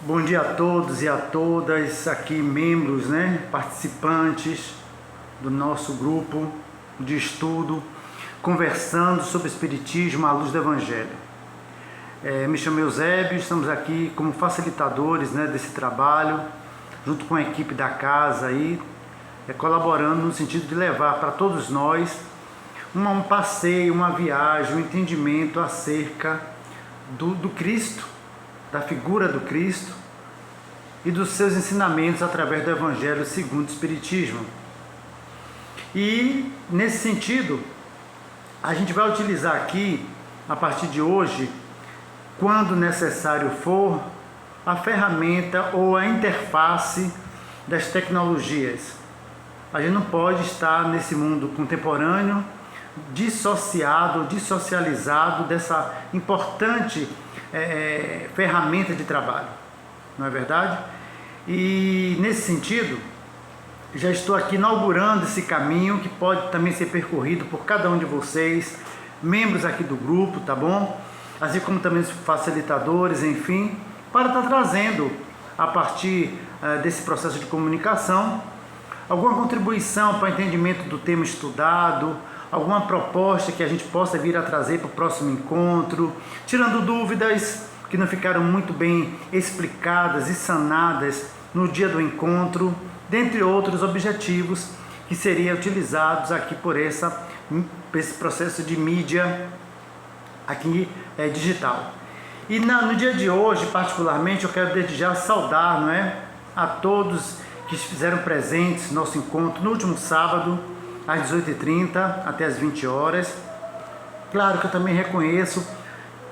Bom dia a todos e a todas, aqui membros, participantes do nosso grupo de estudo, conversando sobre Espiritismo à luz do Evangelho. Me chamo Eusébio, estamos aqui como facilitadores desse trabalho, junto com a equipe da casa, colaborando no sentido de levar para todos nós um passeio, uma viagem, um entendimento acerca do Cristo, da figura do Cristo e dos seus ensinamentos através do Evangelho segundo o Espiritismo. E nesse sentido, a gente vai utilizar aqui, a partir de hoje, quando necessário for, a ferramenta ou a interface das tecnologias. A gente não pode estar nesse mundo contemporâneo dissociado, dissocializado dessa importante ferramenta de trabalho, não é verdade? E nesse sentido, já estou aqui inaugurando esse caminho que pode também ser percorrido por cada um de vocês, membros aqui do grupo, tá bom? Assim como também os facilitadores, enfim, para estar trazendo, a partir desse processo de comunicação, alguma contribuição para o entendimento do tema estudado, alguma proposta que a gente possa vir a trazer para o próximo encontro, tirando dúvidas que não ficaram muito bem explicadas e sanadas no dia do encontro, dentre outros objetivos que seriam utilizados aqui por esse processo de mídia aqui digital. E no dia de hoje, particularmente, eu quero desde já saudar a todos que fizeram presentes no nosso encontro no último sábado, às 18h30 até às 20 horas. Claro que eu também reconheço,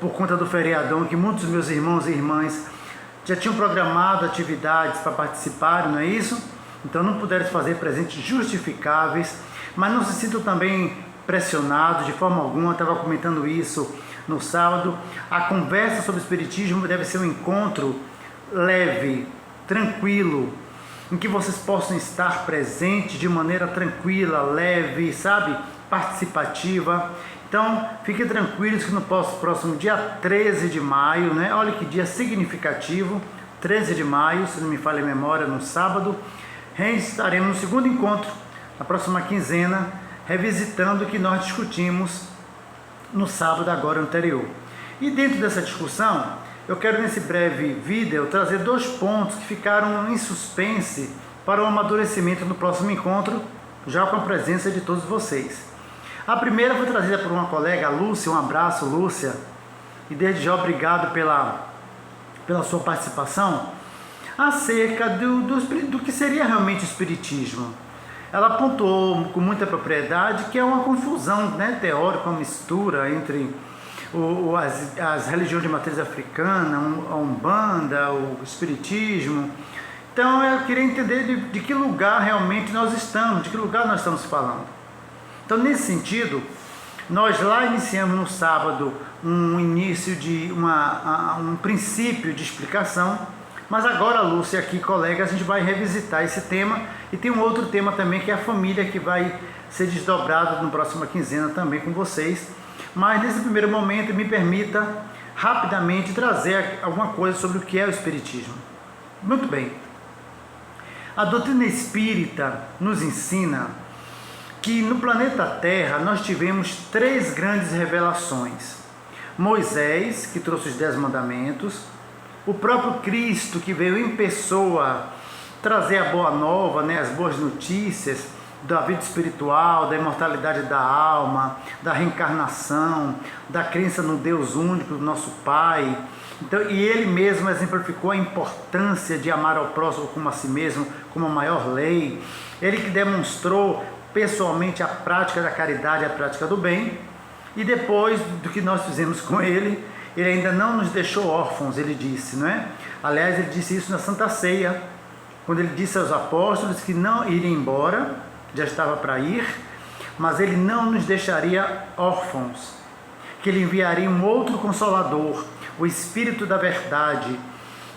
por conta do feriadão, que muitos dos meus irmãos e irmãs já tinham programado atividades para participarem, não é isso? Então não puderam fazer presentes justificáveis, mas não se sintam também pressionados de forma alguma. Eu estava comentando isso no sábado. A conversa sobre o Espiritismo deve ser um encontro leve, tranquilo, em que vocês possam estar presentes de maneira tranquila, leve, participativa. Então, fiquem tranquilos que no próximo dia 13 de maio, olha que dia significativo, 13 de maio, se não me falha a memória, no sábado, estaremos no segundo encontro, na próxima quinzena, revisitando o que nós discutimos no sábado agora anterior. E dentro dessa discussão, eu quero nesse breve vídeo trazer 2 pontos que ficaram em suspense para o amadurecimento no próximo encontro, já com a presença de todos vocês. A primeira foi trazida por uma colega, a Lúcia. Um abraço, Lúcia, e desde já obrigado pela sua participação, acerca do que seria realmente o Espiritismo. Ela apontou com muita propriedade que é uma confusão teórica, uma mistura entre as religiões de matriz africana, a Umbanda, o Espiritismo. Então eu queria entender de que lugar realmente nós estamos, de que lugar nós estamos falando. Então, nesse sentido, nós lá iniciamos no sábado um início de um princípio de explicação, mas agora, Lúcia, aqui, colega, a gente vai revisitar esse tema, e tem um outro tema também, que é a família, que vai ser desdobrado na próxima quinzena também com vocês. Mas nesse primeiro momento, me permita rapidamente trazer alguma coisa sobre o que é o Espiritismo. Muito bem. A doutrina espírita nos ensina que no planeta Terra nós tivemos 3 grandes revelações. Moisés, que trouxe os 10 mandamentos, o próprio Cristo, que veio em pessoa trazer a boa nova, as boas notícias da vida espiritual, da imortalidade da alma, da reencarnação, da crença no Deus único, do nosso Pai. Então, e ele mesmo exemplificou a importância de amar ao próximo como a si mesmo, como a maior lei. Ele que demonstrou pessoalmente a prática da caridade, a prática do bem. E depois do que nós fizemos com ele, ele ainda não nos deixou órfãos, ele disse, Aliás, ele disse isso na Santa Ceia, quando ele disse aos apóstolos que não iria embora, já estava para ir, mas ele não nos deixaria órfãos, que ele enviaria um outro Consolador, o Espírito da Verdade,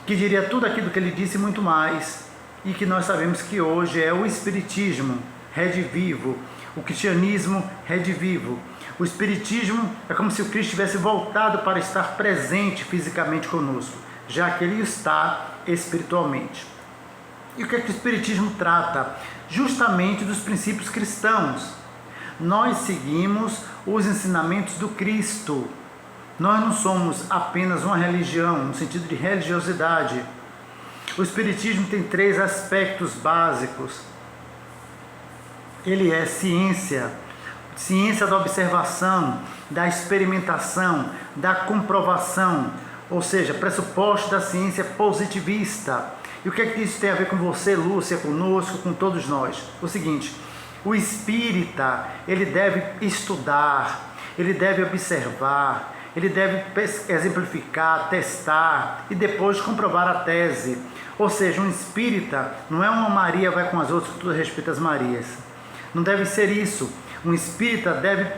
que diria tudo aquilo que ele disse e muito mais, e que nós sabemos que hoje é o Espiritismo, redivivo, o cristianismo redivivo. O Espiritismo é como se o Cristo tivesse voltado para estar presente fisicamente conosco. já que ele está espiritualmente. E o que é que o Espiritismo trata? Justamente dos princípios cristãos. Nós seguimos os ensinamentos do Cristo. Nós não somos apenas uma religião, no sentido de religiosidade. O Espiritismo tem 3 aspectos básicos. Ele é ciência, ciência da observação, da experimentação, da comprovação, ou seja, pressuposto da ciência positivista. E o que é que isso tem a ver com você, Lúcia, conosco, com todos nós? O seguinte, o espírita, ele deve estudar, ele deve observar, ele deve exemplificar, testar e depois comprovar a tese. Ou seja, um espírita não é uma Maria vai com as outras com todo respeito às Marias. Não deve ser isso. Um espírita deve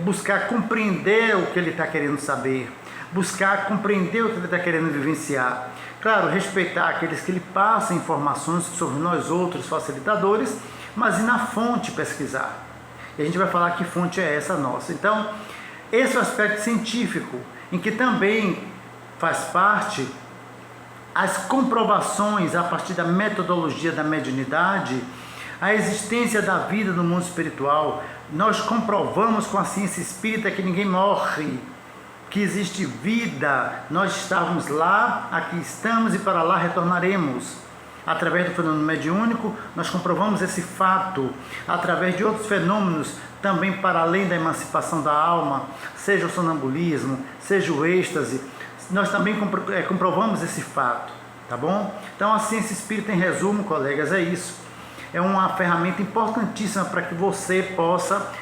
buscar compreender o que ele está querendo saber, buscar compreender o que ele está querendo vivenciar. Claro, respeitar aqueles que lhe passam informações sobre nós outros facilitadores, mas ir na fonte pesquisar. E a gente vai falar que fonte é essa nossa. Então, esse é o aspecto científico, em que também faz parte as comprovações a partir da metodologia da mediunidade, a existência da vida no mundo espiritual. Nós comprovamos com a ciência espírita que ninguém morre, que existe vida, nós estávamos lá, aqui estamos e para lá retornaremos. Através do fenômeno mediúnico, nós comprovamos esse fato, através de outros fenômenos, também para além da emancipação da alma, seja o sonambulismo, seja o êxtase, nós também comprovamos esse fato, tá bom? Então a ciência espírita, em resumo, colegas, é isso. É uma ferramenta importantíssima para que você possa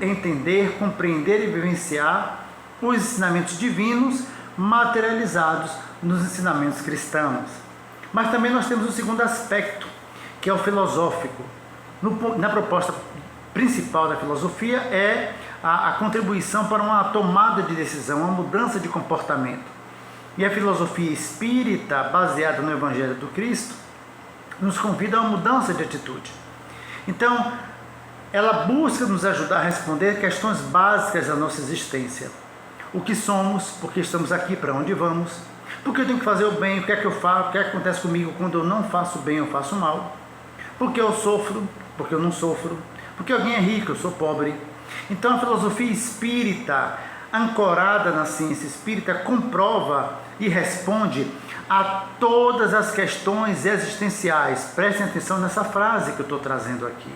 entender, compreender e vivenciar os ensinamentos divinos materializados nos ensinamentos cristãos. Mas também nós temos um segundo aspecto, que é o filosófico. Na proposta principal da filosofia é a contribuição para uma tomada de decisão, uma mudança de comportamento. E a filosofia espírita, baseada no Evangelho do Cristo, nos convida a uma mudança de atitude. Então, ela busca nos ajudar a responder questões básicas da nossa existência. O que somos, por que estamos aqui, para onde vamos, por que eu tenho que fazer o bem, o que é que eu faço, o que é que acontece comigo quando eu não faço bem, eu faço mal, por que eu sofro, por que eu não sofro, porque alguém é rico, eu sou pobre. Então a filosofia espírita, ancorada na ciência espírita, comprova e responde a todas as questões existenciais. Prestem atenção nessa frase que eu estou trazendo aqui.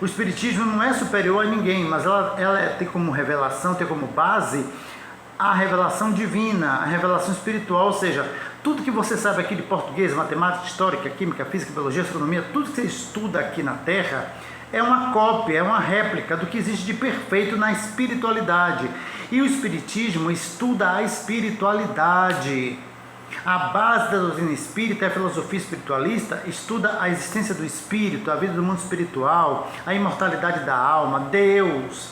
O Espiritismo não é superior a ninguém, mas ela tem como revelação, tem como base a revelação divina, a revelação espiritual, ou seja, tudo que você sabe aqui de português, matemática, história, química, física, biologia, astronomia, tudo que você estuda aqui na Terra é uma cópia, é uma réplica do que existe de perfeito na espiritualidade. E o Espiritismo estuda a espiritualidade. A base da doutrina espírita, a filosofia espiritualista, estuda a existência do espírito, a vida do mundo espiritual, a imortalidade da alma, Deus.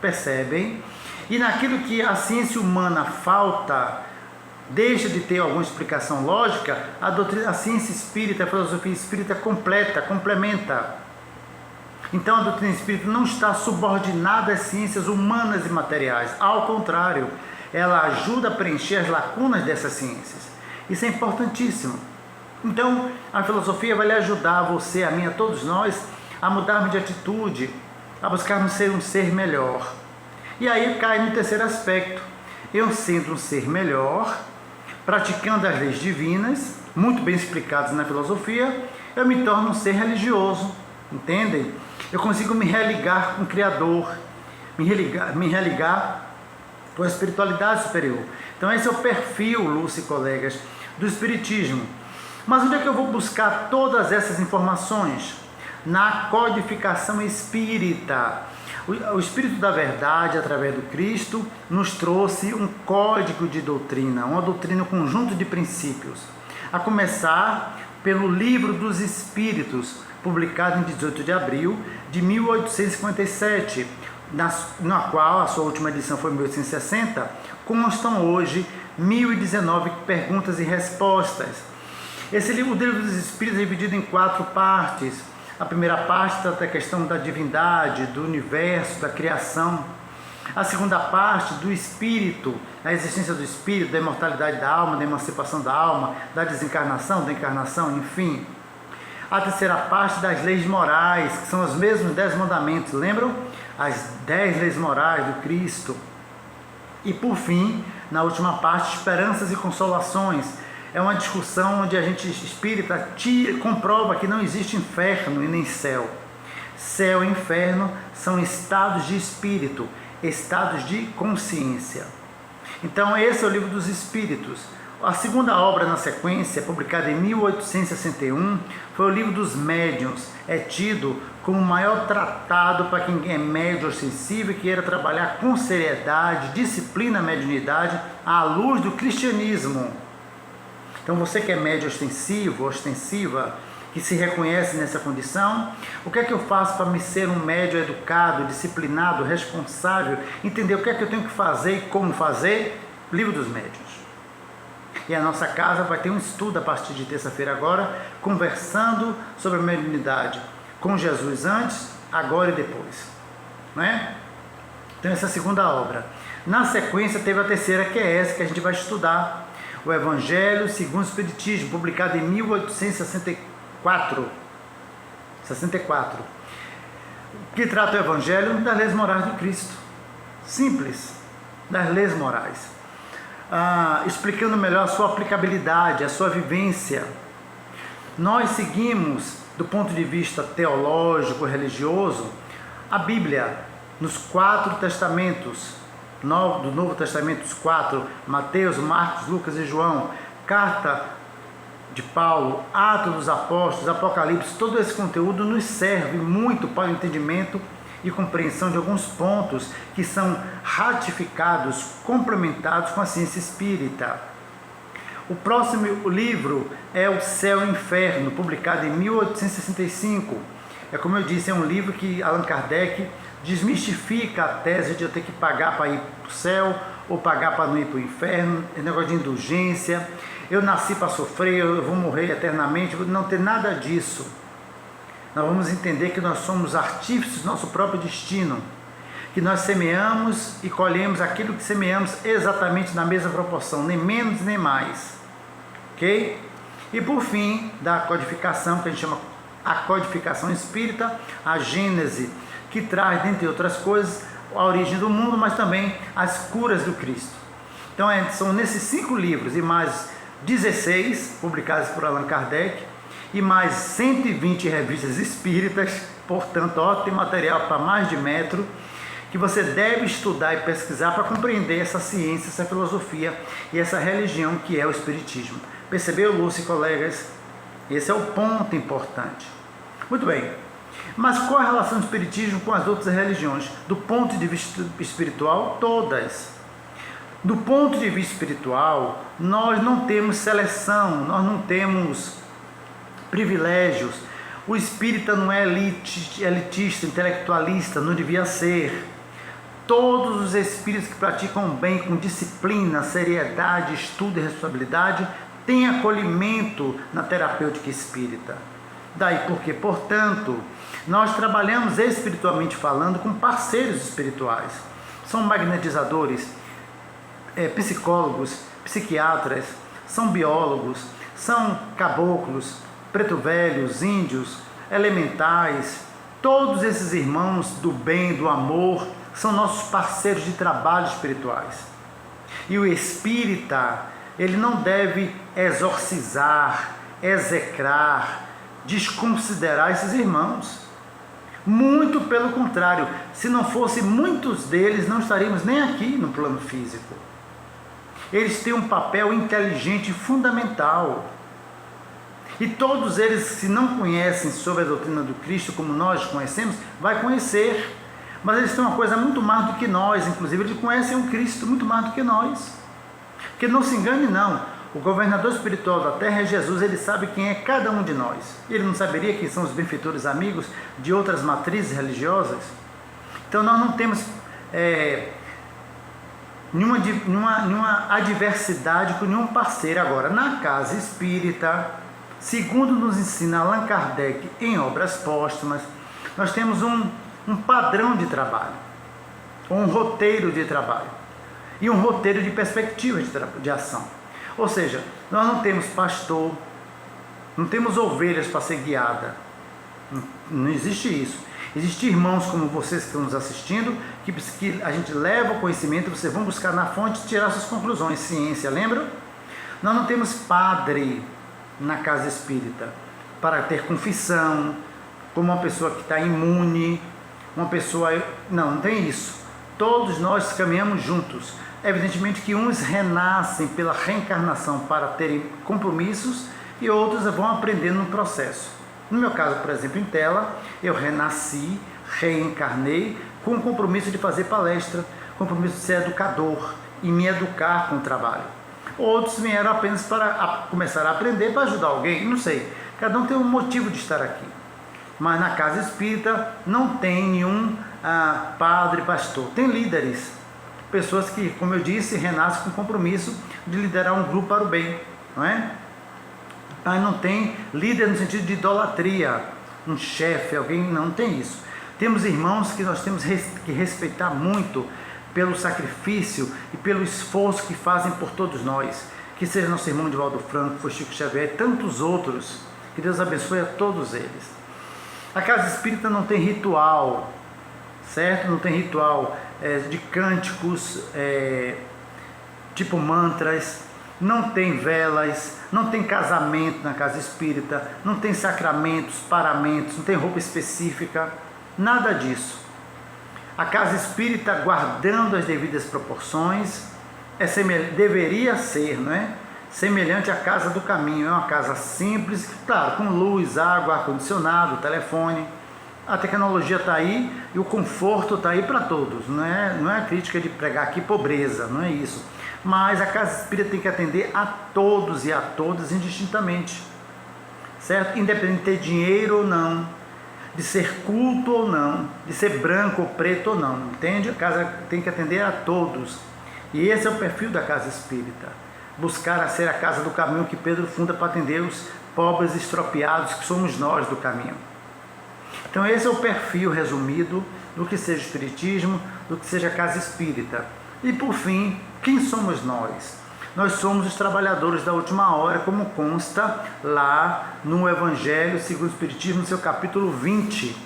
Percebem? E naquilo que a ciência humana falta, deixa de ter alguma explicação lógica, a ciência espírita, a filosofia espírita complementa. Então a doutrina espírita não está subordinada às ciências humanas e materiais. Ao contrário, ela ajuda a preencher as lacunas dessas ciências. Isso é importantíssimo. Então, a filosofia vai lhe ajudar, você, a mim, a todos nós, a mudarmos de atitude, a buscarmos ser um ser melhor. E aí cai no terceiro aspecto. Eu sendo um ser melhor, praticando as leis divinas, muito bem explicadas na filosofia, eu me torno um ser religioso. Entendem? Eu consigo me religar com o Criador, me religar com a espiritualidade superior. Então esse é o perfil, Lúcia e colegas, do Espiritismo. Mas onde é que eu vou buscar todas essas informações? Na codificação espírita. O Espírito da Verdade, através do Cristo, nos trouxe um código de doutrina, uma doutrina, um conjunto de princípios. A começar pelo Livro dos Espíritos, publicado em 18 de abril de 1857, na qual a sua última edição foi em 1860, constam hoje 1019 perguntas e respostas. Esse livro, o Livro dos Espíritos, é dividido em 4 partes. A primeira parte trata da questão da divindade, do universo, da criação. A segunda parte do espírito, a existência do espírito, da imortalidade da alma, da emancipação da alma, da desencarnação, da encarnação, enfim. A terceira parte das leis morais, que são os mesmos 10 mandamentos, lembram? As 10 leis morais do Cristo. E por fim, na última parte, esperanças e consolações. É uma discussão onde a gente espírita comprova que não existe inferno e nem céu. Céu e inferno são estados de espírito, estados de consciência. Então esse é o livro dos Espíritos. A segunda obra na sequência, publicada em 1861, foi o livro dos Médiuns. É tido como o maior tratado para quem é médium sensível e queira trabalhar com seriedade, disciplina, mediunidade, à luz do cristianismo. Então você que é médium ostensivo, ostensiva, que se reconhece nessa condição, o que é que eu faço para me ser um médium educado, disciplinado, responsável, entender o que é que eu tenho que fazer e como fazer? Livro dos Médiuns. E a nossa casa vai ter um estudo a partir de terça-feira agora, conversando sobre a mediunidade com Jesus antes, agora e depois. Não é? Então essa é a segunda obra. Na sequência teve a terceira, que é essa que a gente vai estudar, o Evangelho segundo o Espiritismo, publicado em 1864, que trata o Evangelho das leis morais do Cristo. Simples, das leis morais. Explicando melhor a sua aplicabilidade, a sua vivência. Nós seguimos, do ponto de vista teológico, religioso, a Bíblia, nos 4 testamentos, do Novo Testamento, os 4, Mateus, Marcos, Lucas e João, carta de Paulo, Atos dos Apóstolos, Apocalipse, todo esse conteúdo nos serve muito para o entendimento e compreensão de alguns pontos que são ratificados, complementados com a ciência espírita. O próximo livro é O Céu e o Inferno, publicado em 1865. É como eu disse, é um livro que Allan Kardec desmistifica a tese de eu ter que pagar para ir para o céu ou pagar para não ir para o inferno, é negócio de indulgência, eu nasci para sofrer, eu vou morrer eternamente, não tem nada disso. Nós vamos entender que nós somos artífices do nosso próprio destino, que nós semeamos e colhemos aquilo que semeamos exatamente na mesma proporção, nem menos nem mais, ok? E por fim, da codificação, que a gente chama a codificação espírita, a Gênese, que traz, dentre outras coisas, a origem do mundo, mas também as curas do Cristo. Então são nesses 5 livros e mais 16 publicados por Allan Kardec, e mais 120 revistas espíritas, portanto, ótimo material para mais de metro, que você deve estudar e pesquisar para compreender essa ciência, essa filosofia e essa religião que é o Espiritismo. Percebeu, Lúcio e colegas? Esse é o ponto importante. Muito bem, mas qual a relação do Espiritismo com as outras religiões? Do ponto de vista espiritual, todas. Do ponto de vista espiritual, nós não temos seleção, nós não temos privilégios. O espírita não é elitista, intelectualista, não devia ser. Todos os espíritos que praticam bem com disciplina, seriedade, estudo e responsabilidade têm acolhimento na terapêutica espírita. Daí porque, portanto, nós trabalhamos espiritualmente falando com parceiros espirituais. São magnetizadores, psicólogos, psiquiatras, são biólogos, são caboclos, preto velhos, índios, elementais. Todos esses irmãos do bem, do amor, são nossos parceiros de trabalho espirituais. E o espírita, ele não deve exorcizar, execrar, desconsiderar esses irmãos. Muito pelo contrário, se não fossem muitos deles, não estaríamos nem aqui no plano físico. Eles têm um papel inteligente e fundamental. E todos eles, se não conhecem sobre a doutrina do Cristo como nós conhecemos, vai conhecer. Mas eles têm uma coisa muito mais do que nós, inclusive eles conhecem o Cristo muito mais do que nós. Porque não se engane não, o governador espiritual da terra é Jesus, ele sabe quem é cada um de nós. Ele não saberia quem são os benfeitores amigos de outras matrizes religiosas? Então nós não temos nenhuma adversidade com nenhum parceiro. Agora, na casa espírita, segundo nos ensina Allan Kardec em Obras Póstumas, nós temos um padrão de trabalho. ou um roteiro de trabalho e um roteiro de perspectiva de ação. Ou seja, nós não temos pastor, não temos ovelhas para ser guiada, não existe isso. Existem irmãos como vocês que estão nos assistindo, que a gente leva o conhecimento, vocês vão buscar na fonte e tirar suas conclusões, ciência, lembra? Nós não temos padre na casa espírita para ter confissão, como uma pessoa que está imune, uma pessoa... Não tem isso. Todos nós caminhamos juntos. Evidentemente que uns renascem pela reencarnação para terem compromissos e outros vão aprendendo no processo. No meu caso, por exemplo, em Tela, eu renasci, reencarnei com o compromisso de fazer palestra, compromisso de ser educador e me educar com o trabalho. Outros vieram apenas para começar a aprender para ajudar alguém, não sei. Cada um tem um motivo de estar aqui. Mas na casa espírita não tem nenhum padre, pastor. Tem líderes, pessoas que, como eu disse, renascem com o compromisso de liderar um grupo para o bem, não é? Mas não tem líder no sentido de idolatria, um chefe, alguém, não tem isso. Temos irmãos que nós temos que respeitar muito pelo sacrifício e pelo esforço que fazem por todos nós, que seja nosso irmão Divaldo Franco, foi Chico Xavier e tantos outros, que Deus abençoe a todos eles. A casa espírita não tem ritual, certo? Não tem ritual de cânticos, tipo mantras, não tem velas, não tem casamento na casa espírita, não tem sacramentos, paramentos, não tem roupa específica, nada disso. A casa espírita, guardando as devidas proporções, deveria ser, não é? Semelhante à casa do caminho, é uma casa simples, claro, com luz, água, ar-condicionado, telefone. A tecnologia está aí e o conforto está aí para todos, não é a crítica de pregar aqui pobreza, não é isso. Mas a casa espírita tem que atender a todos e a todas indistintamente, certo? Independente de ter dinheiro ou não, de ser culto ou não, de ser branco ou preto ou não, entende? A casa tem que atender a todos. E esse é o perfil da casa espírita. Buscar ser a casa do caminho que Pedro funda para atender os pobres estropiados que somos nós do caminho. Então esse é o perfil resumido do que seja espiritismo, do que seja casa espírita. E por fim, quem somos nós? Nós somos os trabalhadores da última hora, como consta lá no Evangelho segundo o Espiritismo, no seu capítulo 20.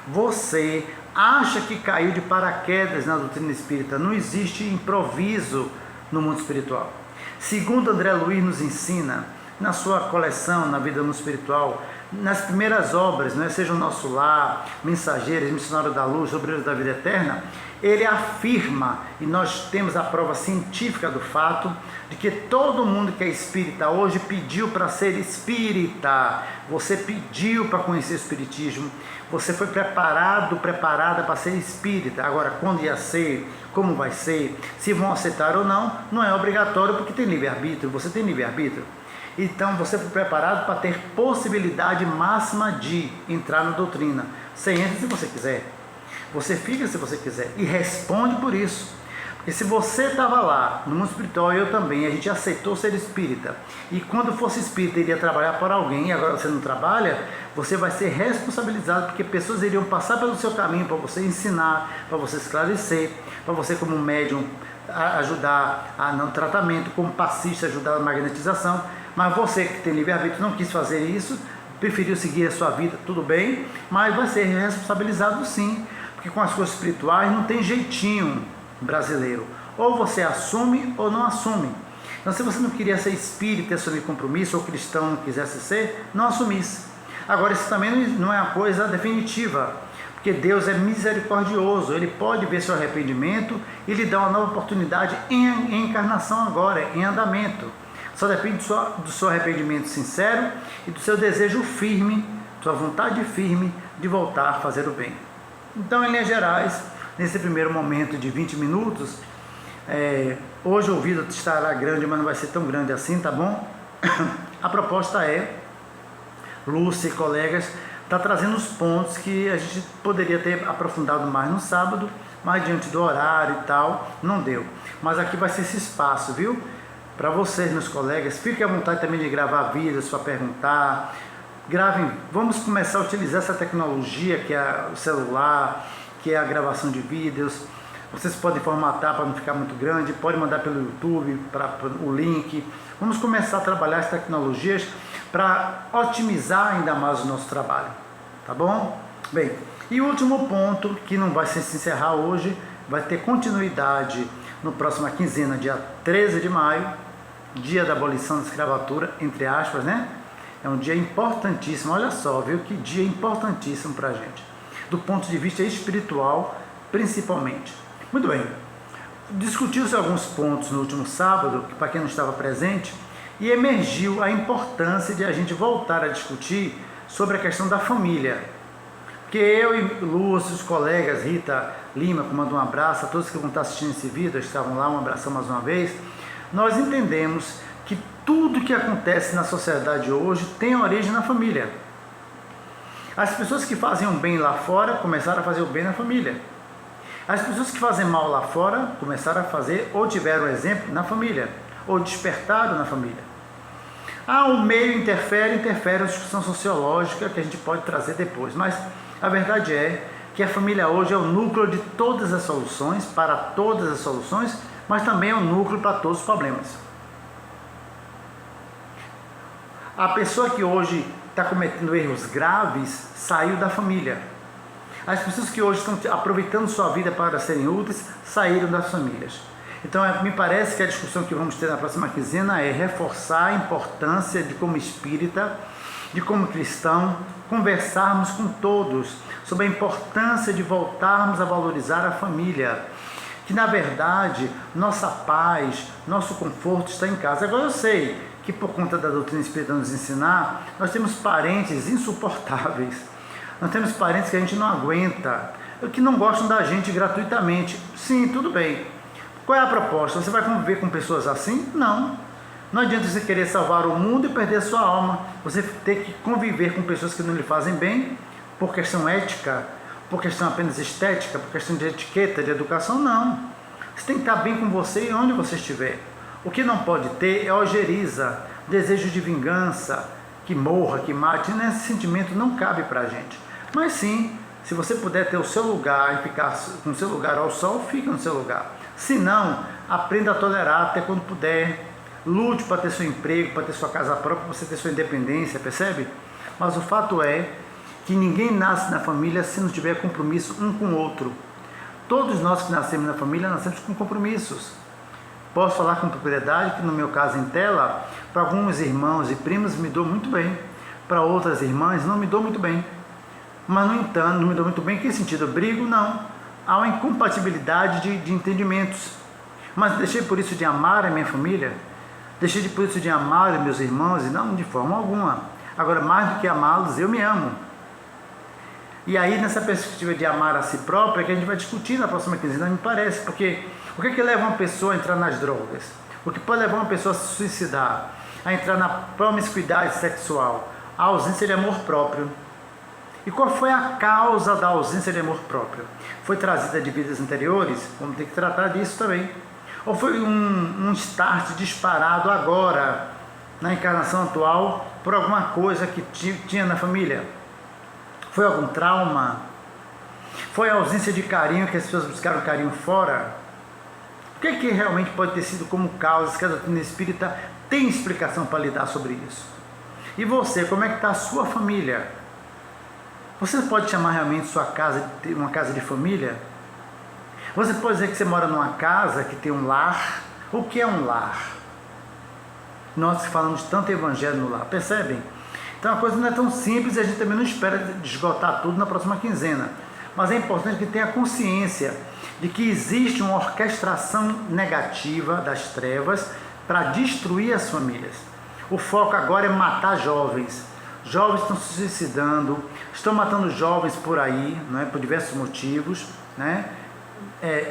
Você acha que caiu de paraquedas na doutrina espírita? Não existe improviso no mundo espiritual. Segundo André Luiz nos ensina, na sua coleção, na vida no espiritual, nas primeiras obras, né, seja o Nosso Lar, Mensageiros, Missionários da Luz, Obreiros da Vida Eterna, ele afirma, e nós temos a prova científica do fato, de que todo mundo que é espírita hoje pediu para ser espírita. Você pediu para conhecer o espiritismo, você foi preparada para ser espírita. Agora, quando ia ser, como vai ser, se vão aceitar ou não, não é obrigatório, porque tem livre-arbítrio, você tem livre-arbítrio. Então você foi preparado para ter possibilidade máxima de entrar na doutrina. Você entra se você quiser, você fica se você quiser e responde por isso. Porque se você estava lá no mundo espiritual, eu também, a gente aceitou ser espírita, e quando fosse espírita iria trabalhar para alguém, e agora você não trabalha, você vai ser responsabilizado, porque pessoas iriam passar pelo seu caminho para você ensinar, para você esclarecer, para você como médium ajudar no tratamento, como passista ajudar na magnetização. Mas você que tem livre-arbítrio não quis fazer isso, preferiu seguir a sua vida, tudo bem, mas vai ser responsabilizado sim, porque com as coisas espirituais não tem jeitinho brasileiro, ou você assume ou não assume. Então, se você não queria ser espírita, assumir compromisso, ou cristão não quisesse ser, não assumisse. Agora, isso também não é uma coisa definitiva, porque Deus é misericordioso, Ele pode ver seu arrependimento e lhe dar uma nova oportunidade em encarnação agora, em andamento. Só depende do seu arrependimento sincero e do seu desejo firme, sua vontade firme de voltar a fazer o bem. Então, em linhas gerais, nesse primeiro momento de 20 minutos, hoje o vídeo estará grande, mas não vai ser tão grande assim, tá bom? A proposta é, Lúcia e colegas, tá trazendo os pontos que a gente poderia ter aprofundado mais no sábado, mas diante do horário e tal, não deu. Mas aqui vai ser esse espaço, viu? Para vocês, meus colegas, fiquem à vontade também de gravar vídeos para perguntar, gravem, vamos começar a utilizar essa tecnologia que é o celular, que é a gravação de vídeos, Vocês podem formatar para não ficar muito grande, pode mandar pelo YouTube, para o link. Vamos começar a trabalhar as tecnologias para otimizar ainda mais o nosso trabalho, tá bom? Bem, e o último ponto, que não vai se encerrar hoje, vai ter continuidade no próxima quinzena, dia 13 de maio, dia da abolição da escravatura, entre aspas, né? É um dia importantíssimo, olha só, viu? Que dia importantíssimo para a gente, do ponto de vista espiritual, principalmente. Muito bem, discutiu-se alguns pontos no último sábado, para quem não estava presente, e emergiu a importância de a gente voltar a discutir sobre a questão da família. Porque eu e Lúcio, os colegas, Rita Lima, que manda um abraço a todos que vão estar assistindo esse vídeo, estavam lá, um abração mais uma vez, nós entendemos que tudo que acontece na sociedade hoje tem origem na família. As pessoas que fazem o bem lá fora começaram a fazer o bem na família. As pessoas que fazem mal lá fora começaram a fazer ou tiveram exemplo na família, ou despertaram na família. O meio interfere a discussão sociológica que a gente pode trazer depois, mas a verdade é que a família hoje é o núcleo de todas as soluções, para todas as soluções, mas também é o núcleo para todos os problemas. A pessoa que hoje está cometendo erros graves saiu da família. As pessoas que hoje estão aproveitando sua vida para serem úteis saíram das famílias. Então, me parece que a discussão que vamos ter na próxima quinzena é reforçar a importância de, como espírita, de como cristão, conversarmos com todos sobre a importância de voltarmos a valorizar a família. Que, na verdade, nossa paz, nosso conforto está em casa. Agora, eu sei que, por conta da doutrina espírita nos ensinar, nós temos parentes insuportáveis. Nós temos parentes que a gente não aguenta, que não gostam da gente gratuitamente. Sim, tudo bem. Qual é a proposta? Você vai conviver com pessoas assim? Não. Não adianta você querer salvar o mundo e perder a sua alma. Você ter que conviver com pessoas que não lhe fazem bem, por questão ética, por questão apenas estética, por questão de etiqueta, de educação, não. Você tem que estar bem com você e onde você estiver. O que não pode ter é ojeriza, desejo de vingança, que morra, que mate. Esse sentimento não cabe para a gente. Mas sim, se você puder ter o seu lugar e ficar com o seu lugar ao sol, fica no seu lugar. Se não, aprenda a tolerar até quando puder. Lute para ter seu emprego, para ter sua casa própria, para você ter sua independência, percebe? Mas o fato é que ninguém nasce na família se não tiver compromisso um com o outro. Todos nós que nascemos na família, nascemos com compromissos. Posso falar com propriedade que no meu caso em tela, para alguns irmãos e primos me dou muito bem, para outras irmãs não me dou muito bem. Mas, no entanto, não me dou muito bem. Em que sentido? Eu brigo? Não. Há uma incompatibilidade de entendimentos. Mas deixei por isso de amar a minha família? Deixei por isso de amar os meus irmãos? E não, de forma alguma. Agora, mais do que amá-los, eu me amo. E aí, nessa perspectiva de amar a si própria, que a gente vai discutir na próxima quinzena, me parece. Porque o que é que leva uma pessoa a entrar nas drogas? O que pode levar uma pessoa a se suicidar? A entrar na promiscuidade sexual? A ausência de amor próprio. E qual foi a causa da ausência de amor próprio? Foi trazida de vidas anteriores? Vamos ter que tratar disso também. Ou foi um start disparado agora, na encarnação atual, por alguma coisa que tinha na família? Foi algum trauma? Foi a ausência de carinho, que as pessoas buscaram carinho fora? O que realmente pode ter sido como causa? Que a doutrina espírita tem explicação para lidar sobre isso. E você, como é que está a sua família? Você pode chamar realmente sua casa de uma casa de família? Você pode dizer que você mora numa casa que tem um lar? O que é um lar? Nós falamos tanto evangelho no lar, percebem? Então a coisa não é tão simples e a gente também não espera esgotar tudo na próxima quinzena. Mas é importante que tenha consciência de que existe uma orquestração negativa das trevas para destruir as famílias. O foco agora é matar jovens. Jovens estão se suicidando, estão matando jovens por aí, né, por diversos motivos, né?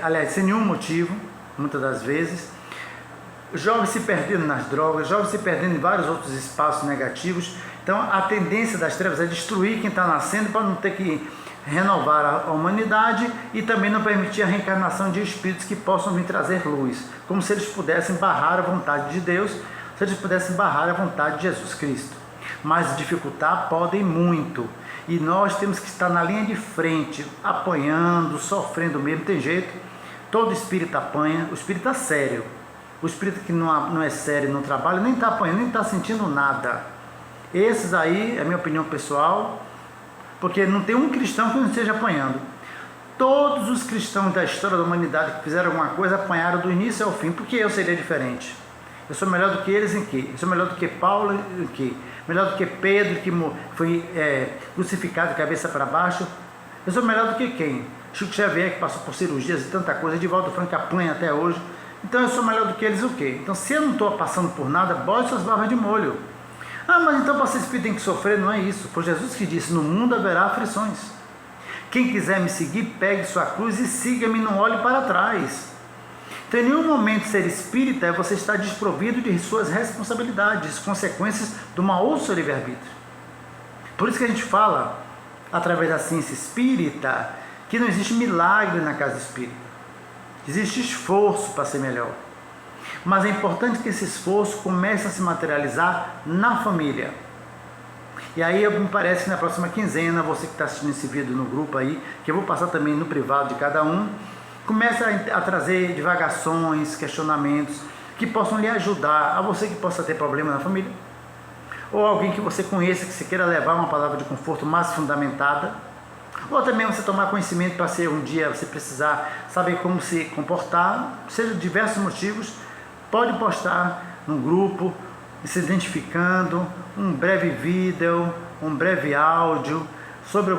Aliás, sem nenhum motivo, muitas das vezes. Jovens se perdendo nas drogas, jovens se perdendo em vários outros espaços negativos. Então, a tendência das trevas é destruir quem está nascendo para não ter que renovar a humanidade e também não permitir a reencarnação de espíritos que possam vir trazer luz, como se eles pudessem barrar a vontade de Deus, se eles pudessem barrar a vontade de Jesus Cristo. Mas dificultar podem muito, e nós temos que estar na linha de frente, apanhando, sofrendo mesmo, tem jeito, Todo espírita apanha, o espírita sério. O espírito que não é sério no trabalho nem está apanhando, nem está sentindo nada. Esses aí, é a minha opinião pessoal, porque não tem um cristão que não esteja apanhando. Todos os cristãos da história da humanidade que fizeram alguma coisa apanharam do início ao fim. Por que eu seria diferente? Eu sou melhor do que eles em quê? Eu sou melhor do que Paulo em quê? Melhor do que Pedro, que foi crucificado de cabeça para baixo? Eu sou melhor do que quem? Chico Xavier, que passou por cirurgias e tanta coisa, Edivaldo Franco apanha até hoje. Então eu sou melhor do que eles o quê? Então se eu não estou passando por nada, bote suas barbas de molho. Ah, mas então para ser espírito tem que sofrer? Não é isso. Foi Jesus que disse, no mundo haverá aflições. Quem quiser me seguir, pegue sua cruz e siga-me, não olhe para trás. Então, em nenhum momento ser espírita é você estar desprovido de suas responsabilidades, consequências do mau uso do seu livre-arbítrio. Por isso que a gente fala, através da ciência espírita, que não existe milagre na casa espírita. Existe esforço para ser melhor. Mas é importante que esse esforço comece a se materializar na família. E aí me parece que na próxima quinzena, você que está assistindo esse vídeo no grupo aí, que eu vou passar também no privado de cada um, comece a trazer divagações, questionamentos, que possam lhe ajudar, a você que possa ter problema na família, ou alguém que você conheça, que você queira levar uma palavra de conforto mais fundamentada, ou também você tomar conhecimento para ser um dia, você precisar saber como se comportar, seja de diversos motivos, pode postar no grupo, se identificando, um breve vídeo, um breve áudio, sobre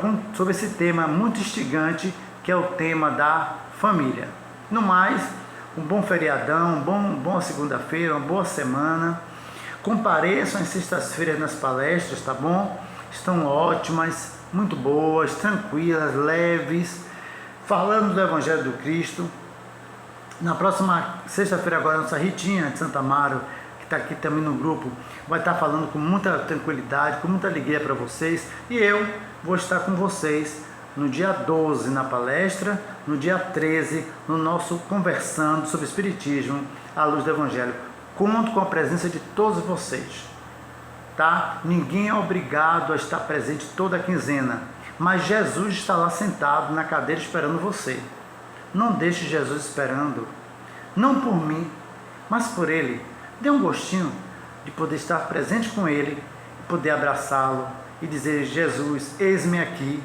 esse tema muito instigante, que é o tema da família. No mais, um bom feriadão, boa segunda-feira, uma boa semana. Compareçam às sextas-feiras nas palestras, tá bom? Estão ótimas, muito boas, tranquilas, leves, falando do Evangelho do Cristo. Na próxima sexta-feira agora, a nossa Ritinha de Santa Amaro, que está aqui também no grupo, vai estar falando com muita tranquilidade, com muita alegria para vocês. E eu vou estar com vocês no dia 12 na palestra, no dia 13 no nosso Conversando sobre Espiritismo à Luz do Evangelho. Conto com a presença de todos vocês, tá? Ninguém é obrigado a estar presente toda a quinzena, mas Jesus está lá sentado na cadeira esperando você. Não deixe Jesus esperando, não por mim, mas por Ele. Dê um gostinho de poder estar presente com Ele, poder abraçá-lo e dizer, Jesus, eis-me aqui,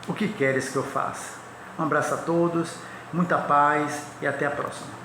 o que queres que eu faça? Um abraço a todos, muita paz e até a próxima.